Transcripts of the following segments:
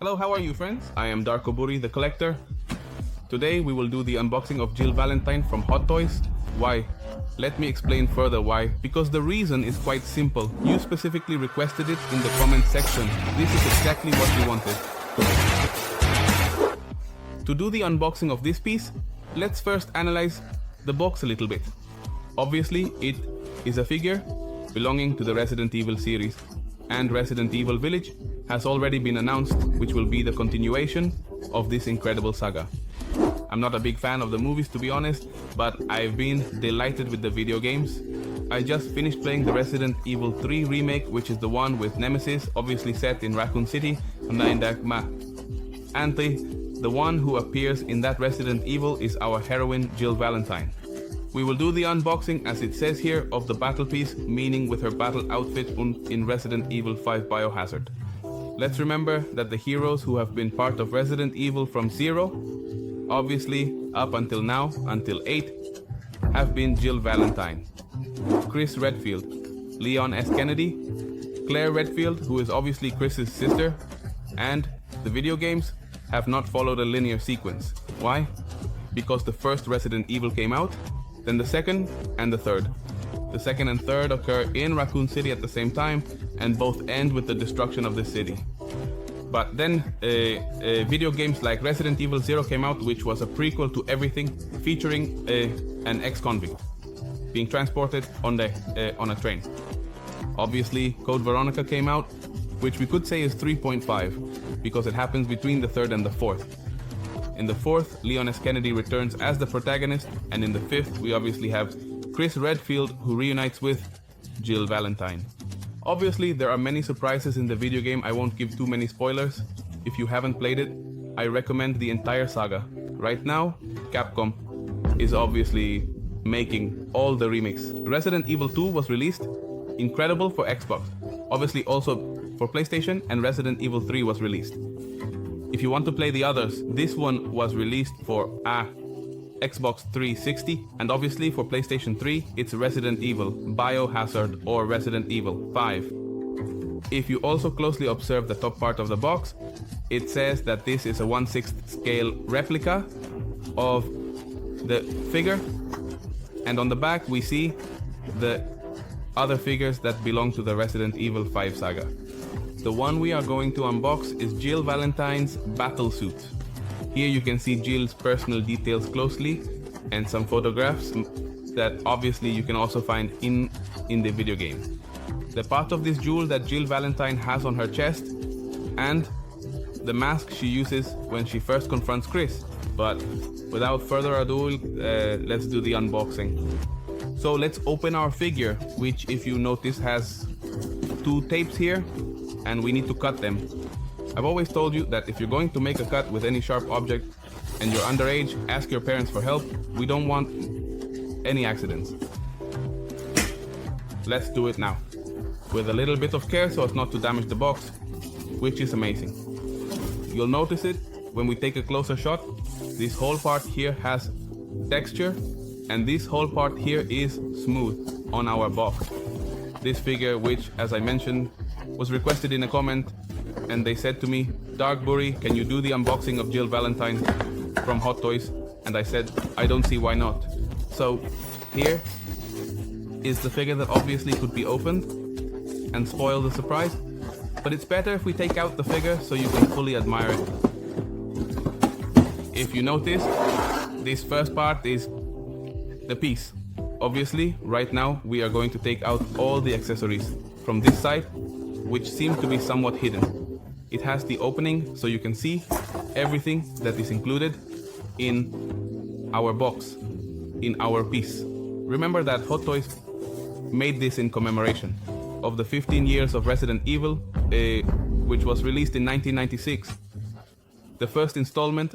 Hello, how are you friends? I am Darkoburi the Collector. Today we will do the unboxing of Jill Valentine from Hot Toys. Why? Let me explain further why. Because the reason is quite simple. You specifically requested it in the comment section. This is exactly what you wanted. To do the unboxing of this piece, let's first analyze the box a little bit. Obviously, it is a figure belonging to the Resident Evil series, and Resident Evil Village has already been announced, which will be the continuation of this incredible saga. I'm not a big fan of the movies, to be honest, but I've been delighted with the video games. I just finished playing the Resident Evil 3 remake, which is the one with Nemesis, obviously set in Raccoon City, and the one who appears in that Resident Evil is our heroine Jill Valentine. We will do the unboxing, as it says here, of the battle piece, meaning with her battle outfit in Resident Evil 5 Biohazard. Let's remember that the heroes who have been part of Resident Evil from 0, obviously up until now, until 8, have been Jill Valentine, Chris Redfield, Leon S. Kennedy, Claire Redfield, who is obviously Chris's sister, and the video games have not followed a linear sequence. Why? Because the first Resident Evil came out, then the second and the third. The second and third occur in Raccoon City at the same time, and both end with the destruction of the city. But then video games like Resident Evil 0 came out, which was a prequel to everything, featuring an ex-convict being transported on a train. Obviously, Code Veronica came out, which we could say is 3.5, because it happens between the third and the fourth. In the fourth, Leon S. Kennedy returns as the protagonist, and in the fifth, we obviously have Chris Redfield, who reunites with Jill Valentine. Obviously, there are many surprises in the video game. I won't give too many spoilers. If you haven't played it, I recommend the entire saga. Right now, Capcom is obviously making all the remakes. Resident Evil 2 was released, incredible, for Xbox. Obviously also for PlayStation, and Resident Evil 3 was released. If you want to play the others, this one was released for Xbox 360, and obviously for PlayStation 3, it's Resident Evil, Biohazard, or Resident Evil 5. If you also closely observe the top part of the box, it says that this is a 1/6 scale replica of the figure, and on the back we see the other figures that belong to the Resident Evil 5 saga. The one we are going to unbox is Jill Valentine's battle suit. Here you can see Jill's personal details closely, and some photographs that obviously you can also find in the video game. The part of this jewel that Jill Valentine has on her chest, and the mask she uses when she first confronts Chris. But without further ado, let's do the unboxing. So let's open our figure, which, if you notice, has 2 tapes here, and we need to cut them. I've always told you that if you're going to make a cut with any sharp object and you're underage, ask your parents for help. We don't want any accidents. Let's do it now, with a little bit of care so as not to damage the box, which is amazing. You'll notice it when we take a closer shot. This whole part here has texture, and this whole part here is smooth on our box. This figure, which, as I mentioned, was requested in a comment, and they said to me, Darkoburi, can you do the unboxing of Jill Valentine from Hot Toys? And I said, I don't see why not. So here is the figure that obviously could be opened and spoil the surprise, but it's better if we take out the figure so you can fully admire it. If you notice, this first part is the piece. Obviously, right now we are going to take out all the accessories from this side, which seem to be somewhat hidden. It has the opening so you can see everything that is included in our box, in our piece. Remember that Hot Toys made this in commemoration of the 15 years of Resident Evil, which was released in 1996. The first installment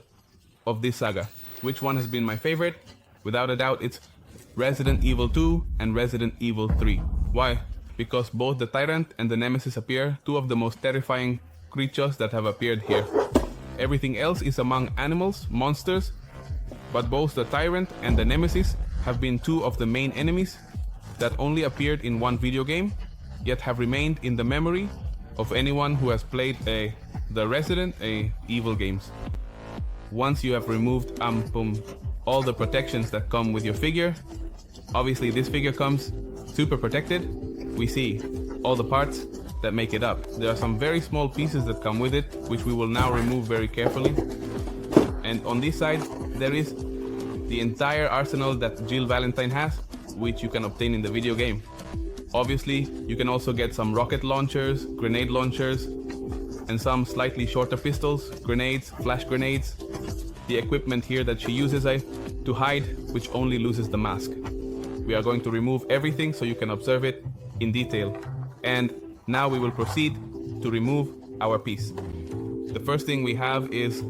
of this saga. Which one has been my favorite? Without a doubt, it's Resident Evil 2 and Resident Evil 3. Why? Because both the Tyrant and the Nemesis appear, 2 of the most terrifying creatures that have appeared here. Everything else is among animals, monsters, but both the Tyrant and the Nemesis have been 2 of the main enemies that only appeared in one video game, yet have remained in the memory of anyone who has played the Resident Evil games. Once you have removed all the protections that come with your figure, obviously this figure comes super protected. We see all the parts that make it up. There are some very small pieces that come with it, which we will now remove very carefully. And on this side, there is the entire arsenal that Jill Valentine has, which you can obtain in the video game. Obviously, you can also get some rocket launchers, grenade launchers, and some slightly shorter pistols, grenades, flash grenades. The equipment here that she uses to hide, which only loses the mask. We are going to remove everything so you can observe it in detail. And now we will proceed to remove our piece. The first thing we have is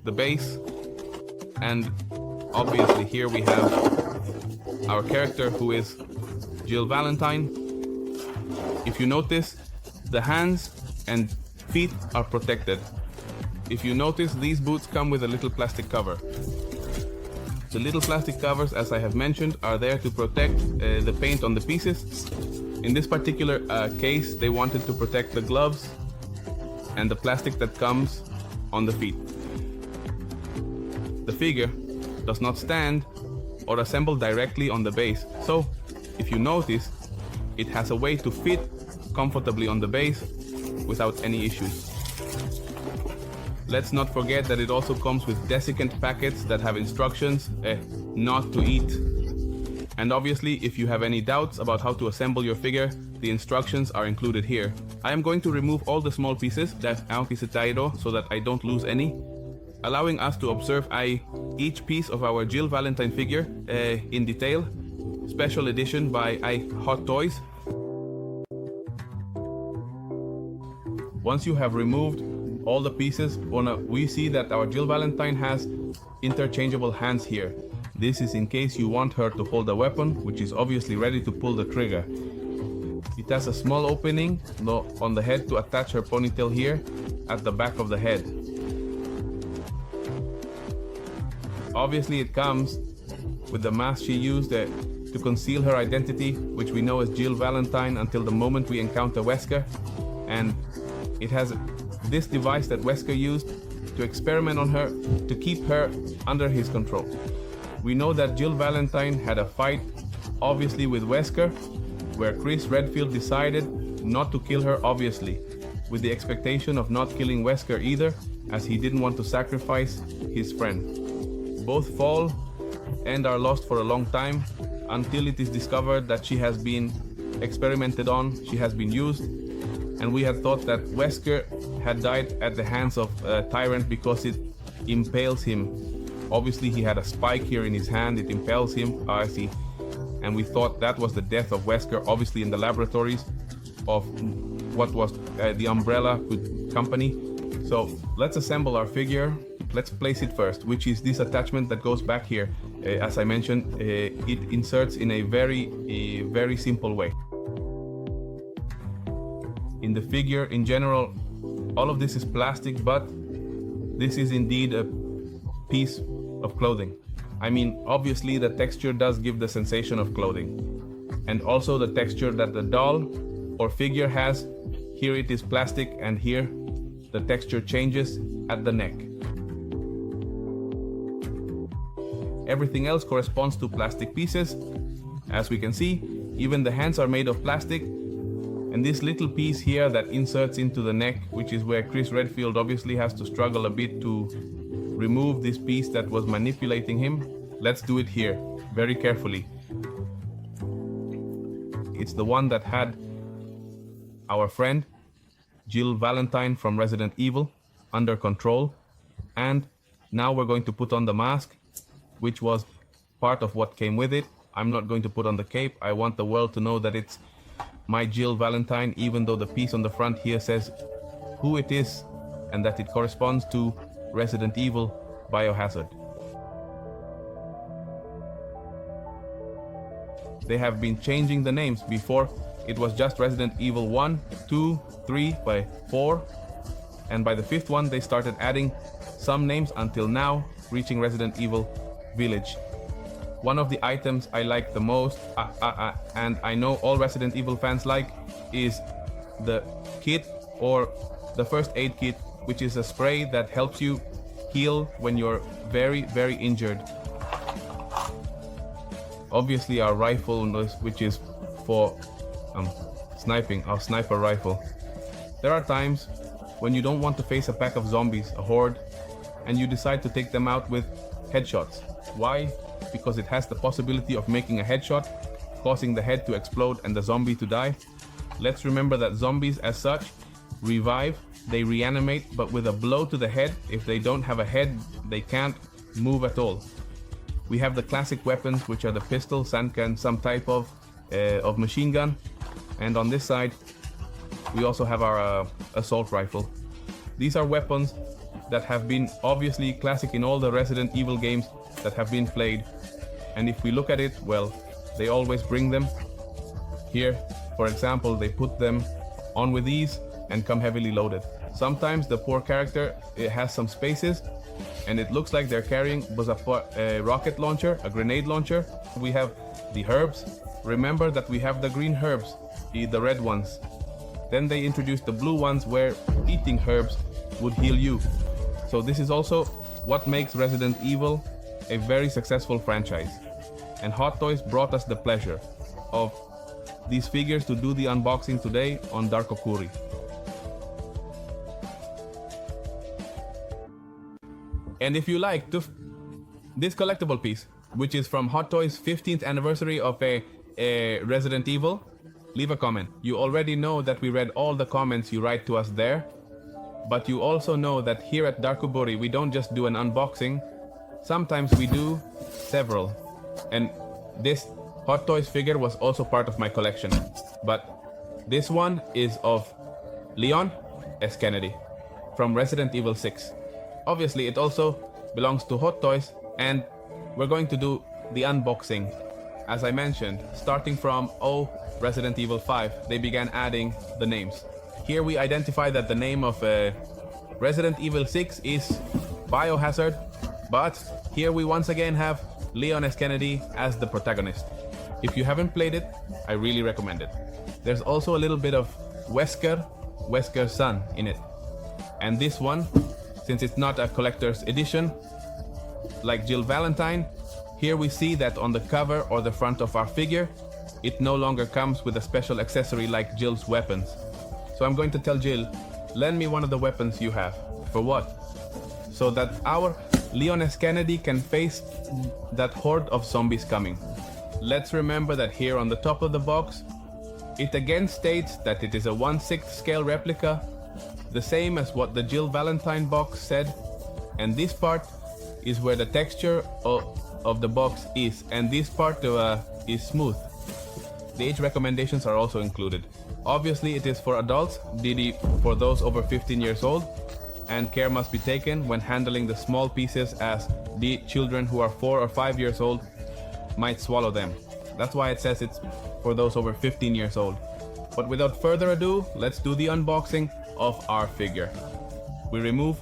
the base, and obviously here we have our character, who is Jill Valentine. If you notice, the hands and feet are protected. If you notice, these boots come with a little plastic cover. The little plastic covers, as I have mentioned, are there to protect the paint on the pieces. In this particular case, they wanted to protect the gloves and the plastic that comes on the feet. The figure does not stand or assemble directly on the base, so if you notice, it has a way to fit comfortably on the base without any issues. Let's not forget that it also comes with desiccant packets that have instructions not to eat. And obviously, if you have any doubts about how to assemble your figure, the instructions are included here. I am going to remove all the small pieces so that I don't lose any, allowing us to observe each piece of our Jill Valentine figure in detail. Special edition by Hot Toys. Once you have removed all the pieces, we see that our Jill Valentine has interchangeable hands here. This is in case you want her to hold a weapon, which is obviously ready to pull the trigger. It has a small opening on the head to attach her ponytail here at the back of the head. Obviously it comes with the mask she used to conceal her identity, which we know as Jill Valentine until the moment we encounter Wesker. And it has this device that Wesker used to experiment on her, to keep her under his control. We know that Jill Valentine had a fight, obviously with Wesker, where Chris Redfield decided not to kill her, obviously, with the expectation of not killing Wesker either, as he didn't want to sacrifice his friend. Both fall and are lost for a long time until it is discovered that she has been experimented on, she has been used, and we had thought that Wesker had died at the hands of Tyrant because it impales him. Obviously he had a spike here in his hand, it impales him, I see. And we thought that was the death of Wesker, obviously in the laboratories of what was the Umbrella company. So let's assemble our figure. Let's place it first, which is this attachment that goes back here. As I mentioned, it inserts in a very simple way. In the figure in general, all of this is plastic, but this is indeed a piece of clothing. I mean, obviously the texture does give the sensation of clothing, and also the texture that the doll or figure has. Here it is plastic, and here the texture changes at the neck. Everything else corresponds to plastic pieces. As we can see, even the hands are made of plastic, and this little piece here that inserts into the neck, which is where Chris Redfield obviously has to struggle a bit to remove this piece that was manipulating him. Let's do it here, very carefully. It's the one that had our friend Jill Valentine from Resident Evil under control, and now we're going to put on the mask, which was part of what came with it. I'm not going to put on the cape. I want the world to know that it's my Jill Valentine, even though the piece on the front here says who it is and that it corresponds to Resident Evil Biohazard. They have been changing the names. Before it was just Resident Evil 1, 2, 3, by 4, and by the 5th one they started adding some names until now reaching Resident Evil Village. One of the items I like the most, and I know all Resident Evil fans like, is the kit or the first aid kit which is a spray that helps you heal when you're very, very injured. Obviously our rifle, which is for sniping, our sniper rifle. There are times when you don't want to face a pack of zombies, a horde, and you decide to take them out with headshots. Why? Because it has the possibility of making a headshot, causing the head to explode and the zombie to die. Let's remember that zombies as such revive, they reanimate, but with a blow to the head. If they don't have a head, they can't move at all. We have the classic weapons, which are the pistol, Sanka, and some type of machine gun. And on this side, we also have our assault rifle. These are weapons that have been obviously classic in all the Resident Evil games that have been played. And if we look at it, well, they always bring them. Here, for example, they put them on with ease and come heavily loaded. Sometimes the poor character, it has some spaces and it looks like they're carrying a rocket launcher, a grenade launcher. We have the herbs. Remember that we have the green herbs, the red ones. Then they introduced the blue ones where eating herbs would heal you. So this is also what makes Resident Evil a very successful franchise. And Hot Toys brought us the pleasure of these figures to do the unboxing today on Darkoburi. And if you like this collectible piece, which is from Hot Toys' 15th anniversary of a Resident Evil, leave a comment. You already know that we read all the comments you write to us there, but you also know that here at Darkoburi we don't just do an unboxing, sometimes we do several. And this Hot Toys figure was also part of my collection, but this one is of Leon S. Kennedy from Resident Evil 6. Obviously it also belongs to Hot Toys, and we're going to do the unboxing. As I mentioned, starting from Resident Evil 5, they began adding the names. Here we identify that the name of Resident Evil 6 is Biohazard, but here we once again have Leon S. Kennedy as the protagonist. If you haven't played it, I really recommend it. There's also a little bit of Wesker's son in it. And this one, since it's not a collector's edition, like Jill Valentine, here we see that on the cover or the front of our figure, it no longer comes with a special accessory like Jill's weapons. So I'm going to tell Jill, lend me one of the weapons you have. For what? So that our Leon S. Kennedy can face that horde of zombies coming. Let's remember that here on the top of the box, it again states that it is a 1/6 scale replica, the same as what the Jill Valentine box said, and this part is where the texture of the box is, and this part is smooth. The age recommendations are also included. Obviously it is for adults, DD for those over 15 years old, and care must be taken when handling the small pieces, as the children who are 4 or 5 years old might swallow them. That's why it says it's for those over 15 years old. But without further ado, let's do the unboxing of our figure. We remove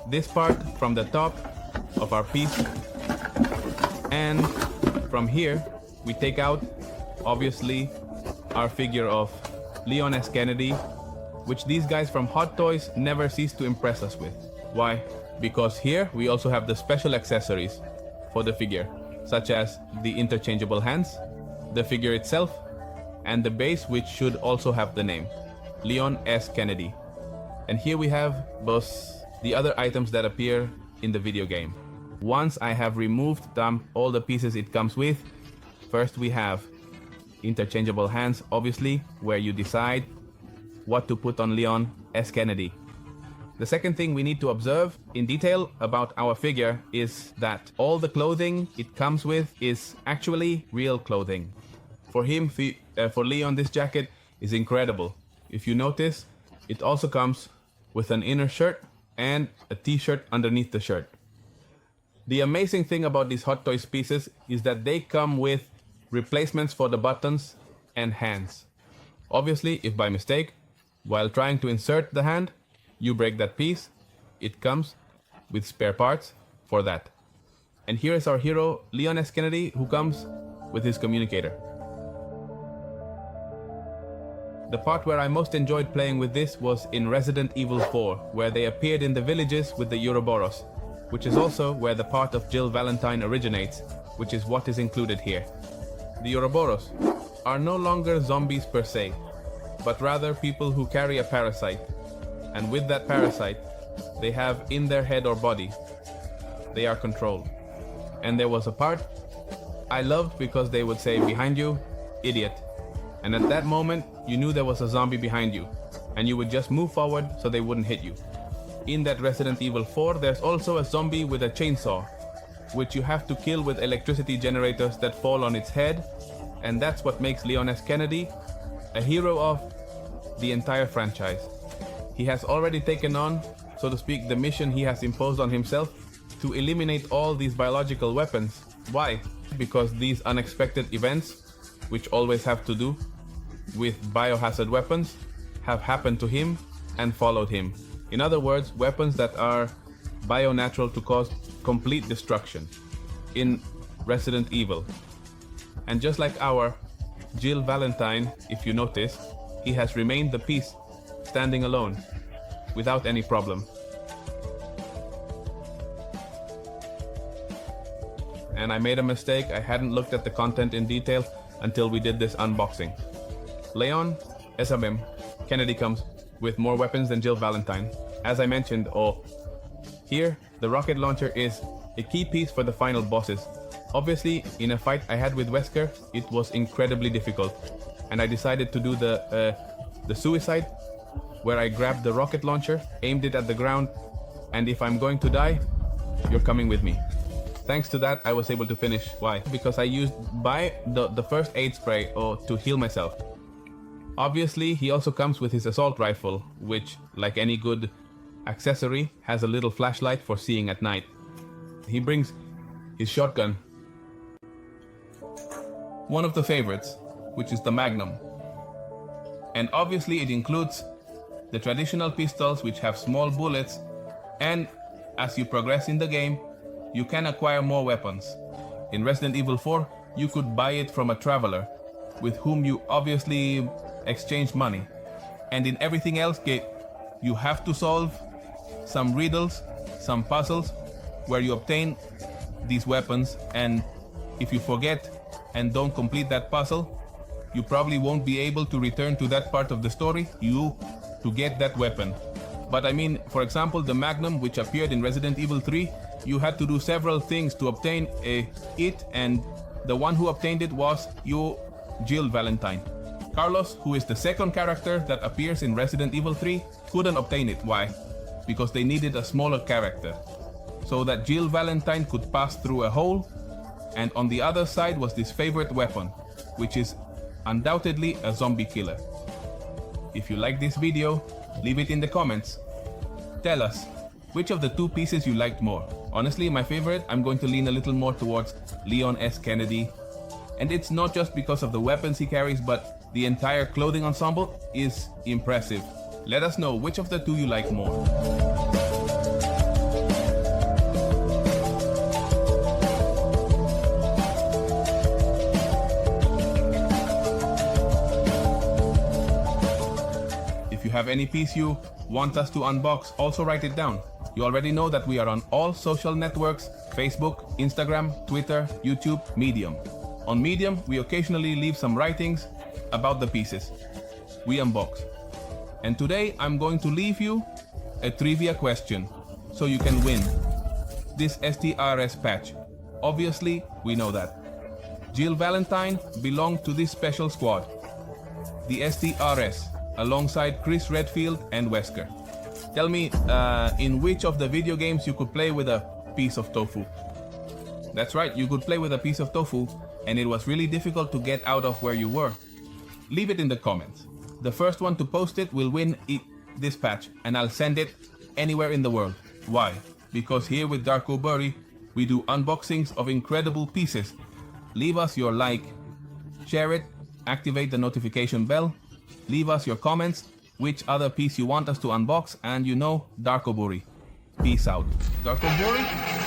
this part from the top of our piece, and from here we take out obviously our figure of Leon S. Kennedy, which these guys from Hot Toys never cease to impress us with. Why? Because here we also have the special accessories for the figure, such as the interchangeable hands, the figure itself, and the base, which should also have the name, Leon S. Kennedy. And here we have both the other items that appear in the video game. Once I have removed all the pieces it comes with, first we have interchangeable hands, obviously, where you decide what to put on Leon S. Kennedy. The second thing we need to observe in detail about our figure is that all the clothing it comes with is actually real clothing. For him, for Leon, this jacket is incredible. If you notice, it also comes with an inner shirt and a t-shirt underneath the shirt. The amazing thing about these Hot Toys pieces is that they come with replacements for the buttons and hands. Obviously, if by mistake, while trying to insert the hand, you break that piece, it comes with spare parts for that. And here is our hero, Leon S. Kennedy, who comes with his communicator. The part where I most enjoyed playing with this was in Resident Evil 4, where they appeared in the villages with the Ouroboros, which is also where the part of Jill Valentine originates, which is what is included here. The Ouroboros are no longer zombies per se, but rather people who carry a parasite, and with that parasite, they have in their head or body, they are controlled. And there was a part I loved because they would say, "Behind you, idiot." And at that moment, you knew there was a zombie behind you, and you would just move forward so they wouldn't hit you. In that Resident Evil 4, there's also a zombie with a chainsaw, which you have to kill with electricity generators that fall on its head, and that's what makes Leon S. Kennedy a hero of the entire franchise. He has already taken on, so to speak, the mission he has imposed on himself to eliminate all these biological weapons. Why? Because these unexpected events, which always have to do with biohazard weapons, have happened to him and followed him. In other words, weapons that are bio-natural to cause complete destruction in Resident Evil. And just like our Jill Valentine, if you notice, he has remained the piece standing alone without any problem. And I made a mistake. I hadn't looked at the content in detail until we did this unboxing. Leon SMM Kennedy comes with more weapons than Jill Valentine. As I mentioned, here the rocket launcher is a key piece for the final bosses. Obviously, in a fight I had with Wesker, it was incredibly difficult, and I decided to do the suicide, where I grabbed the rocket launcher, aimed it at the ground, and if I'm going to die, you're coming with me. Thanks to that, I was able to finish. Why? Because I used the first aid spray to heal myself. Obviously, he also comes with his assault rifle, which, like any good accessory, has a little flashlight for seeing at night. He brings his shotgun, one of the favorites, which is the Magnum. And obviously it includes the traditional pistols, which have small bullets, and as you progress in the game, you can acquire more weapons. In Resident Evil 4, you could buy it from a traveler, with whom you obviously exchange money. And in everything else, you have to solve some riddles, some puzzles, where you obtain these weapons, and if you forget and don't complete that puzzle, you probably won't be able to return to that part of the story to get that weapon. But I mean, for example, the Magnum, which appeared in Resident Evil 3, you had to do several things to obtain it, and the one who obtained it was you, Jill Valentine. Carlos, who is the second character that appears in Resident Evil 3, couldn't obtain it. Why? Because they needed a smaller character, so that Jill Valentine could pass through a hole, and on the other side was this favorite weapon, which is undoubtedly a zombie killer. If you like this video, leave it in the comments. Tell us, which of the two pieces you liked more? Honestly, my favorite, I'm going to lean a little more towards Leon S. Kennedy. And it's not just because of the weapons he carries, but the entire clothing ensemble is impressive. Let us know which of the two you like more. If you have any piece you want us to unbox, also write it down. You already know that we are on all social networks: Facebook, Instagram, Twitter, YouTube, Medium. On Medium, we occasionally leave some writings about the pieces we unbox. And today I'm going to leave you a trivia question so you can win this STRS patch. Obviously, we know that Jill Valentine belonged to this special squad, the STRS, alongside Chris Redfield and Wesker. Tell me in which of the video games you could play with a piece of tofu. That's right, you could play with a piece of tofu, and it was really difficult to get out of where you were. Leave it in the comments. The first one to post it will win this patch, and I'll send it anywhere in the world. Why? Because here with Darkoburi, we do unboxings of incredible pieces. Leave us your like, share it, activate the notification bell, leave us your comments, which other piece you want us to unbox, and you know, Darkoburi. Peace out. Darkoburi?